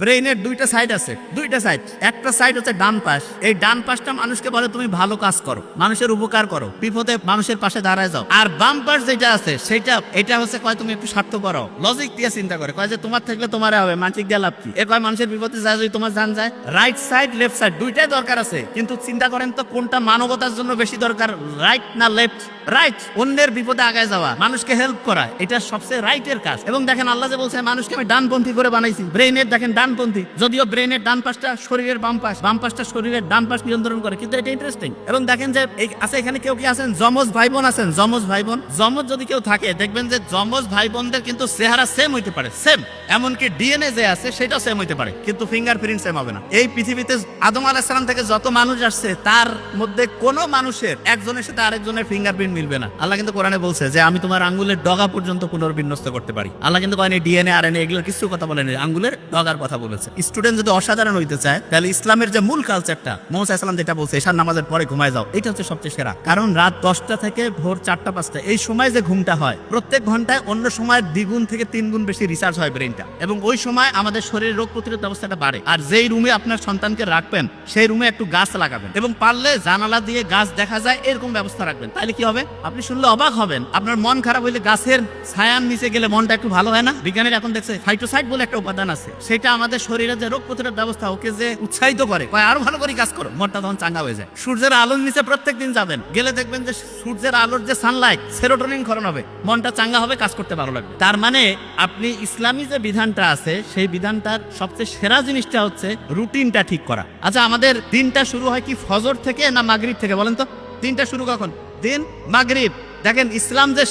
ব্রেইনের দুইটা সাইড আছে, দুইটা সাইড। একটা সাইড হচ্ছে ডান পাশ। এই ডান পাশটা মানুষকে বলে তুমি ভালো কাজ করো, মানুষের উপকার করো, বিপদে মানুষের পাশে দাঁড়ায় যাও। আর বাম পাশ যেটা আছে সেটা এটা হচ্ছে কয় তুমি একটু স্বার্থ করো, লজিক দিয়ে চিন্তা করে, কয় যে তোমার থাকলে তোমার হবে, মানসিক দিয়ে লাভ কি, এ কয় মানুষের বিপদে যায় যদি তোমার জান যায়। রাইট সাইড লেফট সাইড দুইটাই দরকার আছে, কিন্তু চিন্তা করেন তো কোনটা মানবতার জন্য বেশি দরকার, রাইট না লেফট? রাইট। অন্যের বিপদে আগায় যাওয়া, মানুষকে হেল্প করা, এটা সবচেয়ে রাইটের কাজ। এবং দেখেন আল্লাহ যে বলছে মানুষকে আমি ডানপন্থী করে বানাইছি, ব্রেইনের দেখেন ডানপন্থী, যদিও ব্রেইনের ডান পাশটা শরীরের বাম পাশ, বাম পাশটা শরীরের ডান পাশ নিয়ন্ত্রণ করে, কিন্তু এটা ইন্টারেস্টিং। এবং দেখেন যে আছে এখানে কেউ কি আছেন যমজ ভাই বোন আছেন, যমজ ভাই বোন, যমজ যদি কেউ থাকে দেখবেন যে যমজ ভাই বোনদের কিন্তু চেহারা সেম হইতে পারে, সেম, এমনকি ডিএনএ যে আছে সেটাও সেম হইতে পারে, কিন্তু ফিঙ্গারপ্রিন্ট সেম হবে না। এই পৃথিবীতে আদম আলাইহিস সালাম থেকে যত মানুষ আসছে তার মধ্যে কোনো মানুষের একজনের সাথে আরেকজনের ফিঙ্গারপ্রিন্ট মিলবে না। আল্লাহ কিন্তু কোরআনে বলছে যে আমি তোমার আঙ্গুলের ডগা পর্যন্ত পুনর্বিন্যস্ত করতে পারি। আল্লাহ কিন্তু কয়নি ডিএনএ আরএনএ এগুলোর কিছু কথা বলেনি, আঙ্গুলের ডগার কথা বলেছে। স্টুডেন্ট যদি অসাধারণ হইতে চায় তাহলে ইসলামের যে মূল কালচারটা মুহাম্মদ সাল্লাল্লাহু আলাইহি ওয়াসাল্লাম যেটা বলছে এশার নামাজের পরে ঘুমায় যাও, এটা হচ্ছে সবচেয়ে সেরা। কারণ রাত 10টা থেকে ভোর 4টা-5টা এই সময় যে ঘুমটা হয় প্রত্যেক ঘন্টায় অন্য সময়ের 2 গুণ থেকে 3 গুণ বেশি রিসার্চ হয় ব্রেইনটা, এবং ওই সময় আমাদের শরীরের রোগ প্রতিরোধ ব্যবস্থাটা বাড়ে। আর যেই রুমে আপনার সন্তানকে রাখবেন সেই রুমে একটু গাছ লাগাবেন, এবং পারলে জানালা দিয়ে গাছ দেখা যায় এরকম ব্যবস্থা রাখবেন। তাহলে কি হবে আপনি শুনলে অবাক হবেন, আপনার মন খারাপ হইলে গাছের ছায়ার নিচে গেলে মনটা একটু ভালো হয় না? বিজ্ঞানীরা এখন দেখছে ফাইটোসাইট বলে একটা উপাদান আছে, সেটা আমাদের শরীরের যে রোগ প্রতিরোধ ব্যবস্থা ওকে যে উৎসাহিত করে, আরো ভালো করে কাজ করো, মনটা তখন চাঙ্গা হয়ে যায়। সূর্যের আলোর নিচে প্রত্যেকদিন যাবেন, গেলে দেখবেন যে সূর্যের আলোর যে সানলাইট সেরোটোনিন ক্ষরণ হবে, মনটা চাঙ্গা হবে, কাজ করতে ভালো লাগবে। তার মানে আপনি ইসলামী যে বিধানটা আছে সেই বিধানটার সবচেয়ে সেরা জিনিসটা হচ্ছে রুটিনটা ঠিক করা। আচ্ছা, আমাদের দিনটা শুরু হয় কি ফজর থেকে না মাগরিব থেকে বলেন তো? দিনটা শুরু কখন? দিন মাগরিব। দেখেন ইসলাম যে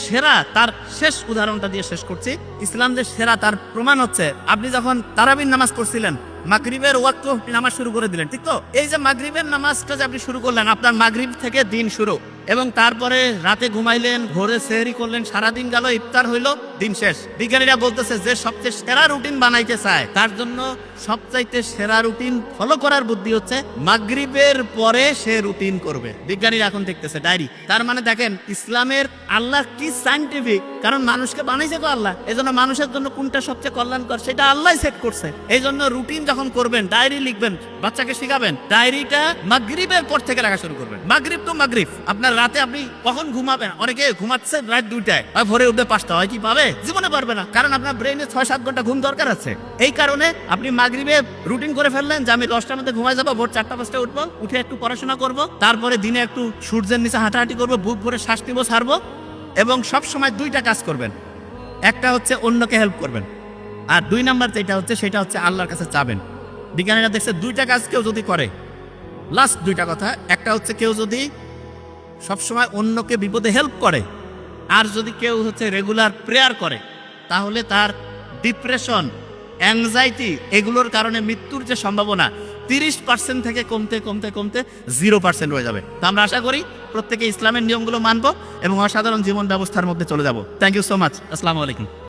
সেরা তার শেষ উদাহরণটা দিয়ে শেষ করছি। ইসলাম যে সেরা তার প্রমাণ হচ্ছে আপনি যখন তারাবির নামাজ পড়ছিলেন, মাগরিবের ওয়াক্ত নামাজ শুরু করে দিলেন, ঠিক তো? এই যে মাগরিবের নামাজটা যে আপনি শুরু করলেন, আপনার মাগরিব থেকে দিন শুরু, এবং তারপরে রাতে ঘুমাইলেন, ভোরে সেহরি করলেন, সারাদিন গেল, ইফতার হইলো, দিন শেষ। বিজ্ঞানীরা বলতেছে যে সবচেয়ে সেরা রুটিন বানাইতে চায় তার জন্য সবচাইতে সেরা রুটিন ফলো করার বুদ্ধি হচ্ছে মাগরিবের পরে সে রুটিন করবে। বিজ্ঞানীরা এখন দেখতেছে ডায়েরি। তার মানে দেখেন ইসলামের আল্লাহ কি সায়েন্টিফিক, কারণ মানুষকে বানাইছে তো আল্লাহ, এই জন্য মানুষের জন্য কোনটা সবচেয়ে কল্যাণকর সেটা আল্লাহ সেট করছে। এই জন্য রুটিন যখন করবেন, ডায়েরি লিখবেন, বাচ্চাকে শিখাবেন, ডায়েরিটা মাগরিবের পর থেকে লেখা শুরু করবেন। মাগরিব তো মাগরিব, আপনার রাতে আপনি কখন ঘুমাবেন? অনেকে ঘুমাচ্ছে রাত 2টায়, আর ভোরে উঠবে 5টা, হয় কি পাবে? জীবনে পারবে না, কারণ আপনার ব্রেইনে 6-7 ঘন্টা ঘুম দরকার আছে। এই কারণে আপনি মাগরিবে রুটিন করে ফেললেন যে আমি 10টার মধ্যে ঘুমায় যাবো, ভোর 4টা-5টায় উঠবো, উঠে একটু পড়াশোনা করব, তারপরে দিনে একটু সূর্যের নিচে হাঁটাহাঁটি করবো, বুক ভরে শ্বাস নিবো, ছাড়বো, এবং সব সময় 2টা কাজ করবেন। একটা হচ্ছে অন্যকে হেল্প করবেন, আর 2 নাম্বার যেটা হচ্ছে সেটা হচ্ছে আল্লাহর কাছে চাবেন। বিজ্ঞানীরা দেখছে 2টা কাজ কেউ যদি করে, লাস্ট 2টা কথা, একটা হচ্ছে কেউ যদি সবসময় অন্যকে বিপদে হেল্প করে, আর যদি কেউ হচ্ছে রেগুলার প্রেয়ার করে, তাহলে তার ডিপ্রেশন, অ্যাংজাইটি এগুলোর কারণে মৃত্যুর যে সম্ভাবনা 30% থেকে কমতে কমতে কমতে 0% হয়ে যাবে। তো আমরা আশা করি প্রত্যেকে ইসলামের নিয়মগুলো মানবো এবং অসাধারণ জীবন ব্যবস্থার মধ্যে চলে যাব। Thank you so much. আসসালামু আলাইকুম।